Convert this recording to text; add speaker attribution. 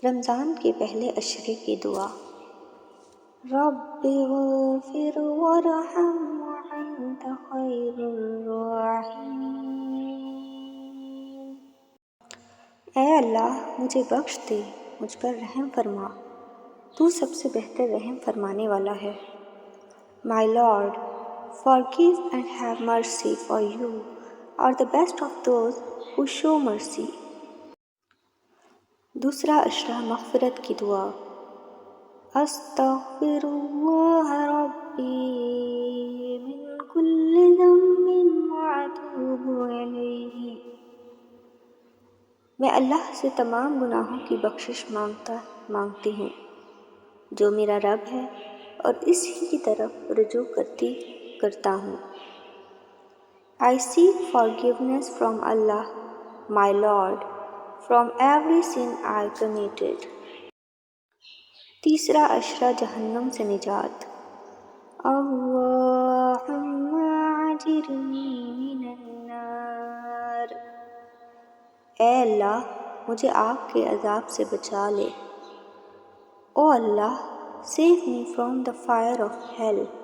Speaker 1: رمضان کے پہلے عشرے کی دعا۔ رب اغفر وارحم وانت خیر الراحمین۔ اے اللہ مجھے بخش دے، مجھ پر رحم فرما، تو سب سے بہتر رحم فرمانے والا ہے۔ My Lord, forgive and have mercy, for you are the best of those who show mercy۔ دوسرا عشرہ مغفرت کی دعا۔ استغفر اللہ ربی من کل ذنب واتوب الیہ۔ میں اللہ سے تمام گناہوں کی بخشش مانگتی ہوں جو میرا رب ہے، اور اسی کی طرف رجوع کرتا ہوں۔ I seek forgiveness from Allah, my Lord, from every sin I committed۔ تیسرا عشرہ جہنم سے نجات۔ اللہم اجرنی من النار۔ اے اللہ مجھے آگ کے عذاب سے بچا لے۔ او اللہ، save me from the fire of hell۔